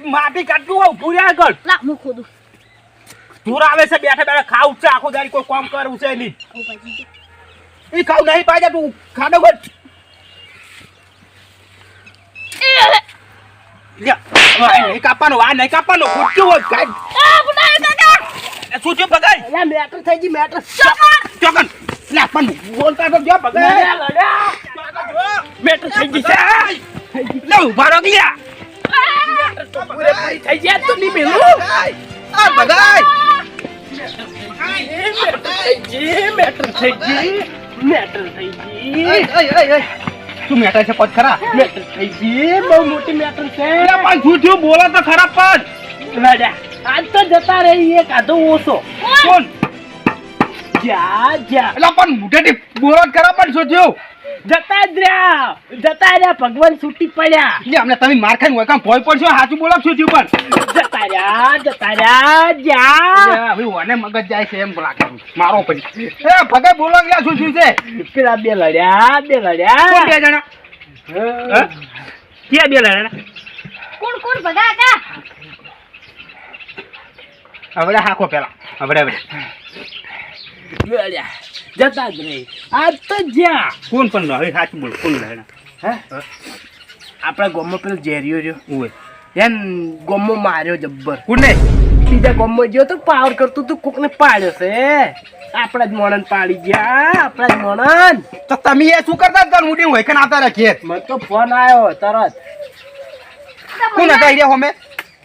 માટી કાઢતું હોય પૂર્યા આગળ લા હું ખોદું ધૂર આવે છે બેઠા બેઠા ખાવું છે આખો દાડી કોઈ કામ કરવું છે નહીં એ ખાવ નહીં પાજા તું ખાડો ગોટ નહીં કાપવાનો વા નહીં કાપવાનો ખોટું હોય કાઈ શું છે બગાઈ મેટર થઈ ગઈ મેટર ચોકન લે પણ બોલતા તો જો બગાઈ મેટર થઈ ગઈ છે લે ઉભા રહો ગયા થઈ ગયા તો નહીં મેલું આ બગાઈ મેટર થઈ ગઈ શું મેટર છે પદ ખરા મેટર થઈ ગઈ બહુ મોટી મેટર છે પણ જૂઠું બોલો તો ખરા પણ લડ્યા આજ તો જતા રહી એક આધો ઓછો કોણ જા એટલે પણ મોટેથી બોલો જ ખરા પણ શું થયું જતા જ રહ્યા ભગવાન છૂટી પડ્યા એટલે અમને તમે માર ખાઈને હોય કામ ભોય પડશો સાચું બોલો શું થયું પણ જતા રહ્યા જા હવે ઓને મગજ જાય છે એમ લાગે મારો પછી એ ભગાઈ બોલો ગયા શું થયું છે પેલા બે લડ્યા કોણ બે જણા ક્યાં બે લડ્યા કોણ ભગા હતા હવે હાકો પેલા હવે લડ્યા જતા જ રહી આજ તો જ્યાં કોણ પણ હવે સાચું બોલો કોણ લડ્યા હે આપણા ગામમાં પેલો ઝેરિયો રહ્યો ઓય એમ ગામમાં માર્યો જબ્બર કોને બીજા ગામમાં ગયો તો પાવર કરતું તું કોકને પાડ્યો છે આપણા જ મોણન પાડી ગયા આપણા જ મોણન તો તમે એ શું કરતા હતા મોટી હોય કે નાતા રાખીએ મને તો ફોન આવ્યો તરત કોણ હતા એ અમે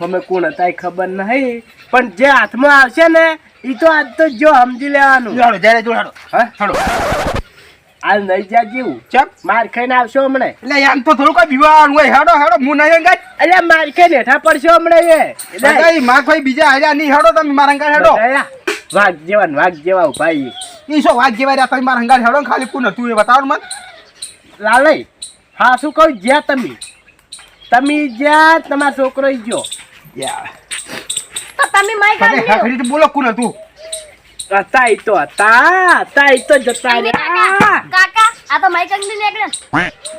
અમે કોણ હતા એ ખબર નહીં પણ જે હાથમાં આવશે ને એ તો આજ તો જો સમજી લેવાનું જોડો જ્યારે જોડો હા છોડો હાલ નહીં જા જેવું ચપ માર ખાઈને આવશો હમણે એટલે આમ તો થોડું કોઈ બીવાનું હોય હેડો હું નહીં ગાય એટલે માર ખાઈને હેઠા પડશો હમણે એટલે માર કોઈ બીજા હાર્યા નહીં હેડો તમે મારા અંગાર હેડો વાઘ જેવા ભાઈ ઈ શું વાત જેવા રહ્યા તમે મારા અંગાર હેડો ખાલી કોણ હતું એ બતાવો મત લાલઈ હા શું કહું જ્યાં તમે જ્યાં તમારો છોકરો ગયો તો તમે માઈક તમે ખરી બોલો કોણ હતું હતા ઈ તો જતા રહ્યા કાકા આ તો માઈક અંગલી નીકળે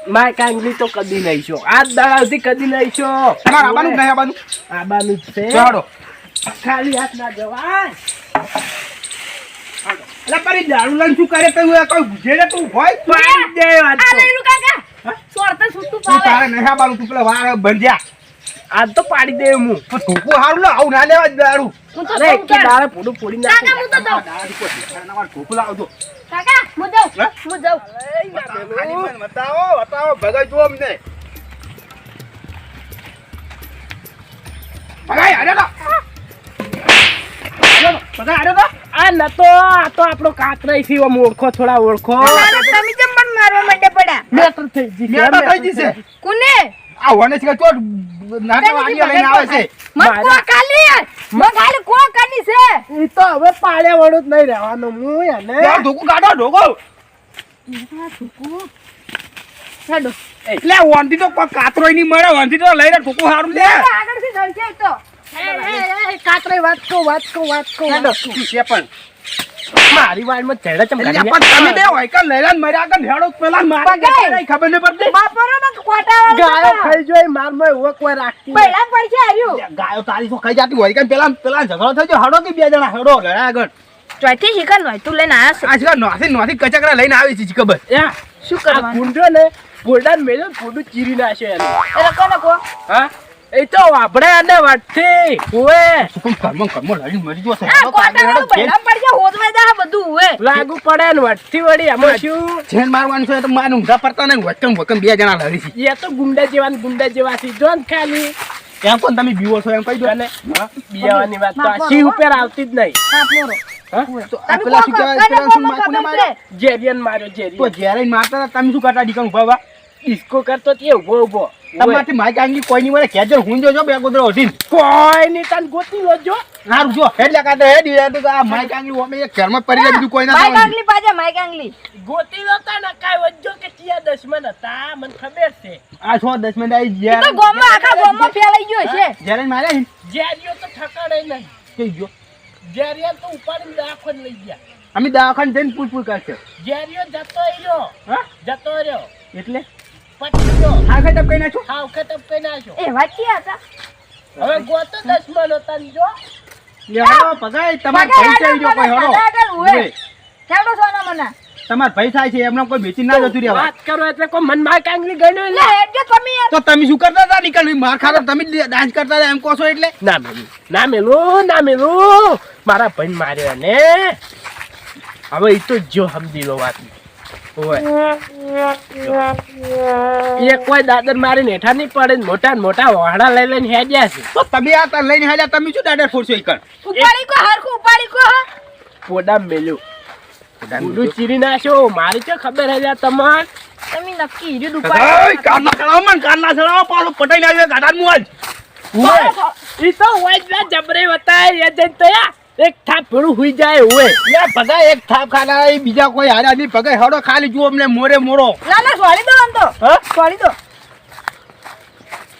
માય કાંગલી તો કદી નહીં છો આ દાડાથી કદી નહીં છો તમારે આવવાનું નહીં આવવાનું આબાનું જ છે ચાલો ખાલી હાથ ના જવાય એટલે પરી દારૂ લઈને શું કરે તો કોઈ ગુજેરે તું હોય પાડી દે વાત આ લઈ લો કાકા સોરતા છૂટું તું તારે પાવે નહીં આવવાનું તું પેલા વાર બંધ્યા આજ તો પાડી દે હું પણ ઢોકું હારું લે આવું ના લેવા જ દારૂ હું તો અરે સૌ કે કર. દાડે પૂરું ફોડી કાકા નાખું હું તો દઉં ઢોકું લાવજો કાકા હું દઉં બતાવો ભગાઈ જો અમને ભગાઈ અરે આ નતો આ તો આપણો કાતરાઈ થી ઓળખો થોડા ઓળખો તમે કેમ મને મારવા માટે પડ્યા મેટર થઈ ગઈ મેટર થઈ ગઈ છે કોને આ વને છે તો નાના વાગી લઈને આવે છે મત કો ખાલી કો કાની છે ઈ તો હવે પાડે વડું જ નહીં રહેવાનું હું એને યાર ઢોકું કાઢો ઢોકો હેડો એટલે વંધી તો કોઈ કાતરોય નહીં મળે વંધી તો લઈને ઢોકું હારું લે આગળથી જલશે તો કાતરાઈ વાત કહો હેડો છે પણ મારી વાડમાં ચેડા ચમ એટલે પણ તમે બે હોય કે લઈને મર્યા કે હેડો પેલા મારે ભગાઈ. કઈ ખબર નહીં પડતી બાપરો ને કોટા ગાયો ખાઈ જોઈ મારમાં એવો કોઈ રાખતી નહીં. પૈડા પડશે આર્યું ગાયો તારી શું ખાઈ જાતી હોય કે પેલા ઝઘડો થઈ ગયો હડો કે બે જણા હડો લડા આગળ ચોથી શિકન હોય તું લઈને આવ્યા આજકાલ નોથી કચકરા લઈને આવી છે ખબર યા શું આ કરવાનું ગુંડો ને ફોડાને મેલ્યો ફોડું ચીરી નાખ્યો એને એટલે કોને કો હા એ તો વાપડે અને વાટથી ઓએ શું કર્મ લડી મરી ગયો છે આ કોટા વાળું પૈડા પડશે હોદવાઈ દા બધું હોય લાગુ પડે ને વાટથી વળી આમાં શું જેન મારવાનું છે તો મારું ઊંધા પડતા ને વકમ બે જણા લડી છે એ તો ગુંડા જેવા છે જો ને ખાલી એમ પણ તમે બીવો છો એમ કહી દો અને બિયાવાની વાત તો આ સી ઉપર આવતી જ નહીં સાપોરો હા તો આ તમે પેલા શું કોણ કહેવાય પેલા શું માકુને ખબર માર્યો છે જેરિયન માર્યો તો જેરિયન જ્યારે મારતા હતા તમે શું કરતા ડીકન ઉભા ઉભા ડિસ્કો કરતો તે ઉભો તમારથી માઈક આંગી કોઈ નહીં મળે કેજર હું જો બે ગોદરો ઓઢીને કોઈ ની તન ગોતી લોજો હારું જો હેડ કાઢે હેડ યાર તો આ માઈક આંગી ઓમે એક ઘરમાં પડી જાય બીજું કોઈ ના માઈક થાય આંગલી પાજે માઈક આંગલી ગોતી નતા ને કાઈ વજો કે ત્યાં દશમન હતા મને ખબર છે આ 10 મિનિટ આવી એ તો ગયા ગોમમાં આખા ગોમમાં ફેલાઈ ગયો છે જ્યારે માર્યા ને જેરિયો તો ઠકાડે નહીં કઈ ગયો જેરિયન તો ઉપાડીને દાખલ લઈ ગયા અમે દવાખાને જઈને પૂછ કરશે જેરિયો જતો રહ્યો હા જતો રહ્યો એટલે પટી ગયો હા ખતમ કઈ નાખો હાવ ખતમ કરી નાખ્યો એ વાત ક્યાં હતા હવે ગોતો 10 મણ હતા ને જો લે હળો ભગાઈ તમાર ભાઈ ચાઈ જો કોઈ હળો કેવડો સોના મના તમાર ભાઈ થાય છે એમને કોઈ વેચી ના જતું રહેવા વાત કરો એટલે કોઈ મન માં કાંગલી ગણ્યો લે હેડજો તમે યાર. તો તમે શું કરતા હતા નીકળ માર ખાતો તમે ડાન્સ કરતા હતા એમ કહો છો એટલે ના મેલું મારા ભાઈ માર્યો ને હવે ઈ તો જો સમજી લો વાત ઓય એ કોઈ દાદર મારીને હેઠા નહીં પડે ને મોટા વાડા લઈ લઈને હેડ્યા છે તો તમે આ તાર લઈને હાલ્યા તમે શું દાડર ફોડશો ઈ કર ઉપાડી કો હરખું ઉપાડી કો પોડા મેલ્યું ઉડું ચીરી નાખ્યો મારી તો ખબર હે તમાર તમે નક્કી હીરું ઓય ઉપાડી કાન ના ચડાવો મન કાન ના ચડાવો પાછો પટાઈ ના આવ્યો ગાડાનું આજ ઓય ઈ તો વાજલા જબરે વતાય એ જઈ તો યા એક થાપ ભરું હુઈ જાય ઓય લે ભગા એક થાપ ખાના એ બીજા કોઈ હારા નહીં ભગાઈ હળો ખાલી જુઓ અમને મોરે મોરો ના છોડી દો આમ તો હા છોડી દો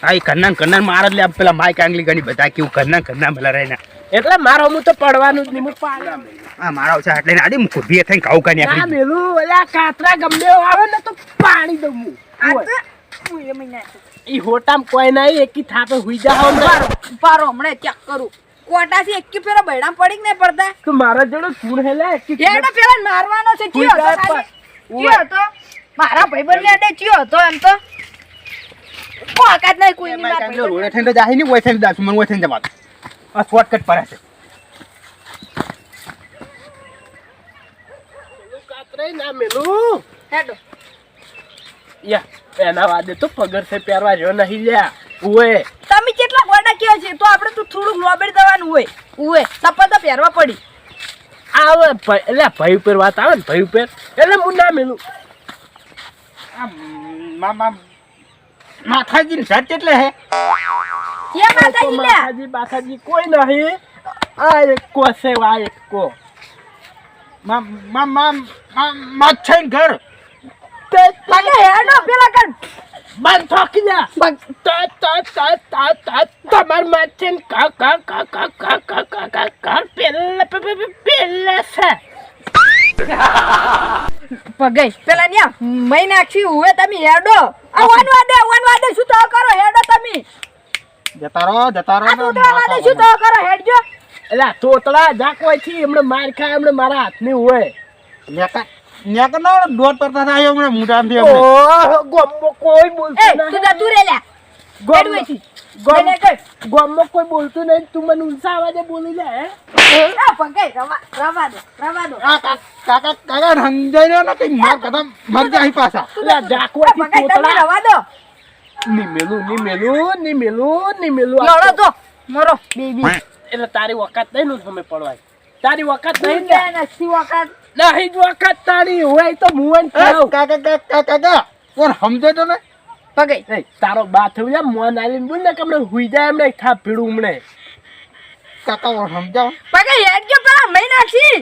આઈ કન્નાન માર જ લે પેલા માઈક આંગલી ગણી બધા કેવું કન્નાન ભલા રહે એટલે મારો હું તો પડવાનું જ નહીં હું પાડ્યા આ મારા ઓછા એટલે આડી મુખો ભી થઈને કાઉ કાની ના આખરી મેલું ઓલા કાતરા ગમે એવો આવે ને તો પાણી દઉં હું આ ઓય. તો ઉય મહિના ઈ હોટામ કોઈ નહીં એકી થાપે હુઈ જાવ ને પારો હમણે ચેક કરું કોટાથી એકી ફેરા બૈડા પડી કે નહીં પડતા તો મારા જોડે કુણ હેલા એકી હેડો પેલા મારવાનો છે ચિયો હતો ખાલી? ચિયો હતો મારા ભાઈબંધ ને અડે ચિયો હતો એમ તો કોકાત નહીં કોઈ ની માર ભાઈબંધ. રોડે થઈને જાહી ની ઓય થઈને દાસ મન ઓય થઈને જવા આ શોર્ટકટ પર છે કાતરે ના મેલું હેડો યા એના વાદે તો પગર સે પહેરવા રહ્યો નહીં લ્યા ઓય તમે કેટલા ગોડા કયો છે તો આપણે તો થોડુંક લોબેડ દેવાનું હોય ઉએ તપા તો પહેરવા પડી આવે એટલે ભાઈ ઉપર વાત આવે ને ભાઈ ઉપર એટલે હું ના મેલું મામા માથાજી સટ એટલે હે એ માતાજી લે બાખાજી કોઈ નહીં આ એક કો છે આ એક કો માછાઈ ઘર તે પગે હેડો પેલા કર બંધ થોકી જા તમાર માથે કા પેલા છે પગે પેલા ન્યા મઈ નાખી ઉએ તમે હેડો આ વન વાદે શું તો કરો હેડો તમે જતા રહો આ તોતરા વાદે શું તો કરો હેડજો એલા તોતળા જાકોય થી એમણે માર ખાય એમણે મારા હાથની હોય ન્યા કનો દોડ કરતા થાય હમણે મુઢામ થી ઓ ગોમો કોઈ એ બોલતું તું નહીં જા તું રે લે હેડવે છે મને કર ગોમો કોઈ બોલતું નહીં તું મને ઊંચા અવાજે બોલી લે હે આ પગે રવા દો કાકા સમજાય ને કઈ માર કદમ મર જાય પાછા એલા જાકોય થી પગે તમે તોતળા રવા દો ની મેલું લડો તો મરો બેબી એટલે તારી વખત નહીં નું તમે પડવાય તારી વખત નહીં કે નસી વખત નહીં જ વખત તારી હોય તો મુવન ખાવ કાકા કોણ સમજે તો ને પગે એ તારો બા થયું લે મોન આલીને બોલ ને કે હમણાં હુઈ જાય એમને થાપ પીડું હમણે કાકા કોણ સમજાવ પગે હેડજો પેલા મઈ નાખી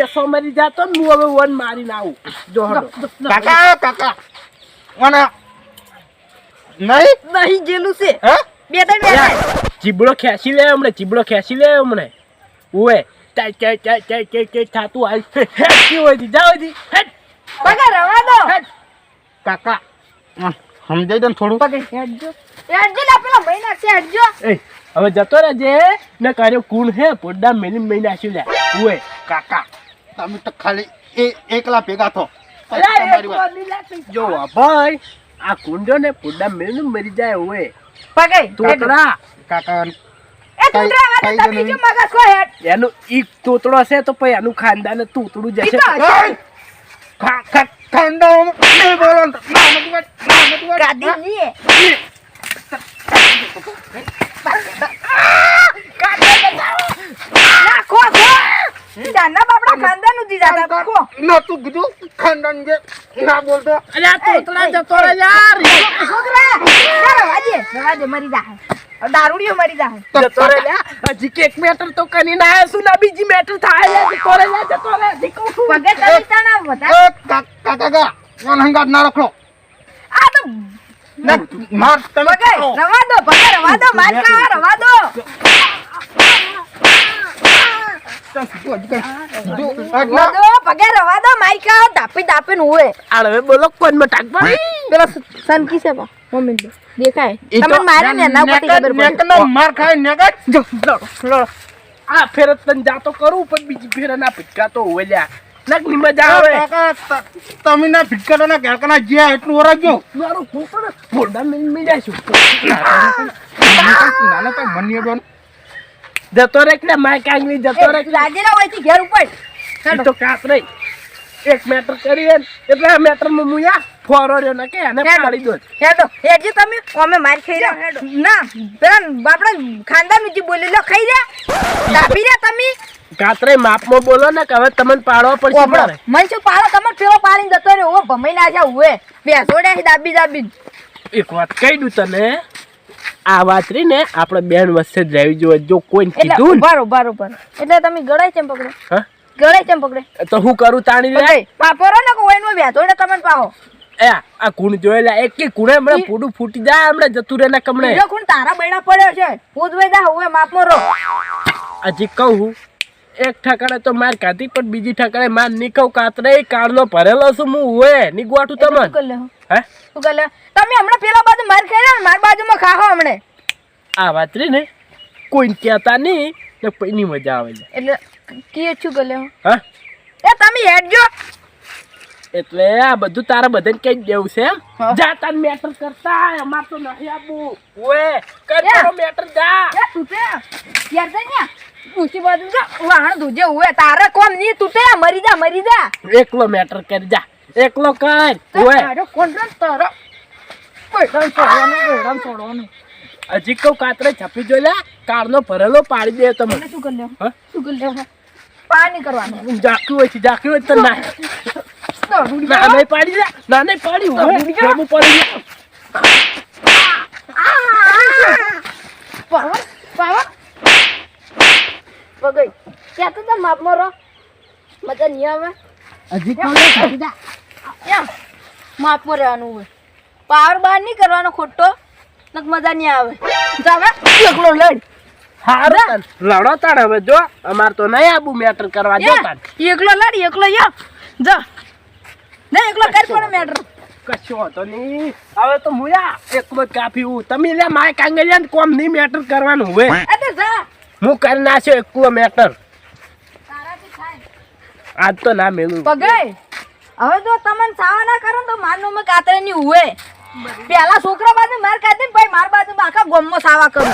એ સો મરી જાતો ને હું હવે વન મારીને આવું જો હડો કાકા મને નહીં જેલું છે હે બે ત્રણ ચીબડો ખેંચી લે હમણે ઓએ થાતું હાલ હેડતી હોય તી જાવ તી હેડ પગે રવા દો કાકા સમજાય તો થોડું પગે હેડજો લે પેલા મઈ નાખી હેડજો એ હવે જતો રહેજે ને કર્યો કુણ હે પોડા મેલી મહી નાખ્યું લે ઓએ કાકા તમે તો ખાલી એકલા ભેગા થો જો ભાઈ આ કુંડો ને પોડા મેલી મરી જાય ઓએ પગે તોતરા કાકા એ તૂતરા વાદે તમે જો મગજ કો હેડ એનું ઈ તોતડો છે તો પછી એનું ખાનદાન તૂતડું જશે ખાંડો નહીં બોલો ના ગાદી ની ખો જાના બાપડા ખાનદાન નું દીધા ખો નતું કીધું ખાંડન જે ના બોલતો અરે આ તોતડા જતો રહે યાર છોકરા રવાજે મરી જાહે દારૂડિયો મરી જાહે જતો રહે લ્યા હજી કે એક મેટર તો કની ના આયા છું ના બીજી મેટર થાય લે જતો રહે હજી કહું છું પગે તમે તાણા વધારે કાકા કોણ હંગાત ના રખડો આ તો માર તમે પગે રવા દો માર કા રવા દો રવા દો પગે રવા દો માર કા દાપી હોય આળવે બોલો કોણ માં ટાક પડી પેલો સનકી છે બા મમ્મી તો દેખાય ઈ તો તમને મારે ને ના પતી ખબર પડે નેકનો માર ખાય નેકટ જો લડો આ ફેર તને જાતો કરું પણ બીજી ફેર ના ભટકા તો ઓલ્યા નકની મજા આવે કાકા તમે ના ફિટકાના કેકના જે એટલું ઓરજો મારું ફોટો ફોડા મી જાશું નાના તો મનિયો ડોન જતો રે કે માય કાંગલી જતો રે રાજેલા હોયથી ઘેર ઉપર ઈ તો કાત રહી એક મેટર કરીએ એટલે આ મેટર માં મુયા ફોરો રહ્યો ને કે એને પાડી દો હેડો હેડજો તમે અમે માર ખાઈ રહ્યા ના પેલા આપણે ખાનદાન જે બોલી લો ખાઈ રહ્યા દાબી રહ્યા તમે કાતરે માપમાં બોલો ને કે હવે તમને પાડવા પડશે મારે મન શું પાડો તમારે પેલો પાડીને જતો રહ્યો ઓ ભમાઈ ના જા હુએ બેસોડ્યા દાબી દાબી એક વાત કહી દઉં તને આ વાત રહી ને આપણે બેન વચ્ચે જ રહેવી જોઈએ જો કોઈ એટલે કીધું બરોબર એટલે તમે ગળાઈ ચેમ પકડે હા ગળાઈ ચેમ પકડે તો હું કરું તાણી લે પાપોરો ને કોઈનો બેસોડે તમને પાહો એ આ કુણ જોયેલા એક કે કુણે હમણાં પૂડું ફૂટી જાય હમણાં જતું રહે ને કમણે બીજો કોણ તારા બૈડા પડ્યો છે ઉદવે દા હુએ માપમાં રહો હજી કહું એક ઠકાણે તો માર કાઢી પણ બીજી ઠકાણે માર નહીં કહું કાતરે કાળનો ભરેલો છું હું હોય ની ગોઠું તમને કર લે હે શું કર લે તમે હમણાં પેલા બાજુ માર ખાઈ રહ્યા માર બાજુમાં ખાહો હમણે આ વાત રહી ને કોઈને કહેતા નહીં ને પૈની મજા આવે છે એટલે કે શું કર લે હા એ તમે હેડજો એટલે આ બધું તારા બધાને કઈ દેવું છે એમ હા. જા તાર મેટર કરતા અમાર તો નહીં આપવું ઓએ કર તારો મેટર જા એ તૂટે યાર તને ન્યા ઊંચી બાજુ જા વાહણ દુજે હુએ તારે કોમ ની તૂટે મરી જા એકલો મેટર કરી જા એકલો કર ઓએ તારો કોન્ટ્રાક્ટ તારો કોઈ રામ છોડવાનું હજી કહું કાતરે છપી જોઈ લે કારનો ભરેલો પાડી દે તમે શું કર લે હા? શું કર લે પાણી કરવાનું જાક્યું હોય તો ના ના નહીં પાડી દે ના નહીં પાડી હોય હું પડી પાવર પાવર પગઈ ક્યાં તો તાર માપમાં રહો મજા નહીં આવે હજી કહું એમ માપમાં રહેવાનું હોય પાવર બહાર નહીં કરવાનો ખોટો નક મજા નહીં આવે જાવે એકલો લડ હારું લડો તાણ હવે જો અમાર તો નહીં આબુ મેટર કરવા જો તાણ એકલો લડ એકલો યો જા ના એકલો કર પણ મેટર કશો હતો નહીં હવે તો મુયા એકલો જ કાફી હું તમે લે માય કાંગલિયા ને કોમ નહીં મેટર કરવાનું હોય અરે જા હું કરી નાખ્યો એકલો મેટર તારાથી થાય આજ તો ના મેલું પગઈ હવે જો તમને સાવા ના કરો તો મારનો મે કાતરે ની હુએ પેલા છોકરા બાજુ માર કાઢી ભાઈ માર બાજુ આખા ગોમમાં સાવા કરું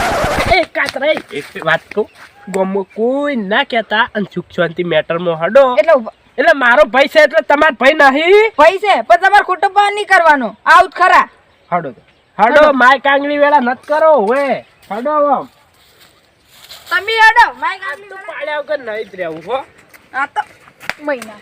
એ કાતરે એક વાત કહું ગમો કોઈ ના કહેતા અને સુખ શાંતિ મેટરમાં હડો એટલે મારો ભાઈ છે એટલે તમારો ભાઈ નહીં ભાઈ છે પણ તમારે ખોટો પાન નહીં કરવાનો આવું ખરા હડો હડો માય કાંગલી વેળા નત કરો હવે હડો આમ તમે હેડો માય કામ પાડ્યા વગર નહીં જ રહેવું હો આ તો મહિના